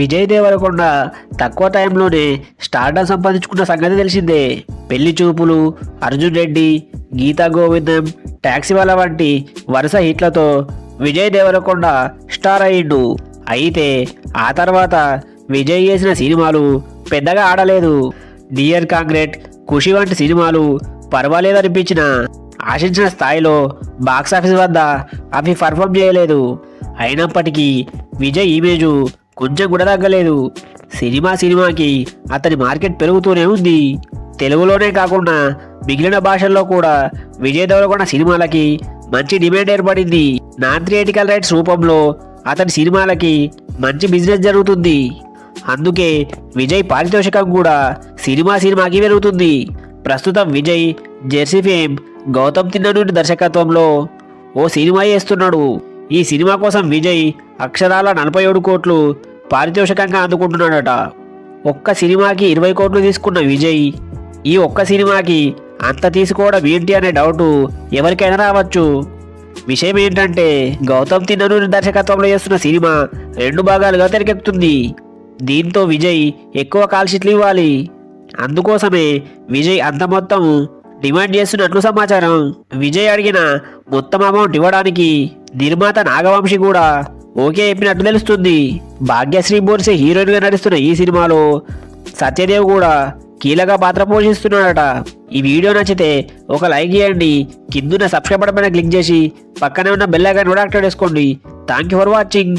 విజయ్ దేవరకొండ తక్కువ టైంలోనే స్టార్డమ్ సంపాదించుకున్న సంగతి తెలిసిందే. పెళ్లి చూపులు, అర్జున్ రెడ్డి, గీతా గోవిందం, టాక్సీ వాళ్ళ వంటి వరుస హిట్లతో విజయ్ దేవరకొండ స్టార్ అయ్యిండు. అయితే ఆ తర్వాత విజయ్ చేసిన సినిమాలు పెద్దగా ఆడలేదు. డియర్ కాంగ్రెట్, ఖుషి వంటి సినిమాలు పర్వాలేదనిపించిన ఆశించిన స్థాయిలో బాక్సాఫీస్ వద్ద అవి పర్ఫామ్ చేయలేదు. అయినప్పటికీ విజయ్ ఇమేజు కొంచెం కూడా తగ్గలేదు. సినిమాకి అతని మార్కెట్ పెరుగుతూనే ఉంది. తెలుగులోనే కాకుండా మిగిలిన భాషల్లో కూడా విజయ్ దేవరకొండ సినిమాలకి మంచి డిమాండ్ ఏర్పడింది. నాన్ థియేటికల్ రైట్స్ రూపంలో అతని సినిమాలకి మంచి బిజినెస్ జరుగుతుంది. అందుకే విజయ్ పారితోషికం కూడా సినిమాకి పెరుగుతుంది. ప్రస్తుతం విజయ్ జెర్సీ ఫేమ్ గౌతమ్ తిన్ననూరి దర్శకత్వంలో ఓ సినిమా చేస్తున్నాడు. ఈ సినిమా కోసం విజయ్ అక్షరాల 47 కోట్లు పారితోషికంగా అందుకుంటున్నాడట. ఒక్క సినిమాకి 20 కోట్లు తీసుకున్న విజయ్ ఈ ఒక్క సినిమాకి అంత తీసుకోవడం ఏంటి అనే డౌట్ ఎవరికైనా రావచ్చు. విషయం ఏంటంటే గౌతమ్ తిన్ననూరి దర్శకత్వంలో చేస్తున్న సినిమా 2 భాగాలుగా తెరకెక్కుతుంది. దీంతో విజయ్ ఎక్కువ కాల్షీట్లు ఇవ్వాలి. అందుకోసమే విజయ్ అంత మొత్తం డిమాండ్ చేస్తున్నట్లు సమాచారం. విజయ్ అడిగిన మొత్తం అమౌంట్ ఇవ్వడానికి నిర్మాత నాగవంశి కూడా ఓకే చెప్పినట్టు తెలుస్తుంది. భాగ్యశ్రీ బోర్సే హీరోయిన్ గా నటిస్తున్న ఈ సినిమాలో సత్యదేవ్ కూడా కీలక పాత్ర పోషిస్తున్నాడట. ఈ వీడియో నచ్చితే ఒక లైక్ చేయండి. కిందున్న సబ్స్క్రైబ్ బటన్ పైన క్లిక్ చేసి పక్కనే ఉన్న బెల్ ఐకాన్ కూడా యాక్టివేట్ చేసుకోండి. Thank you for watching.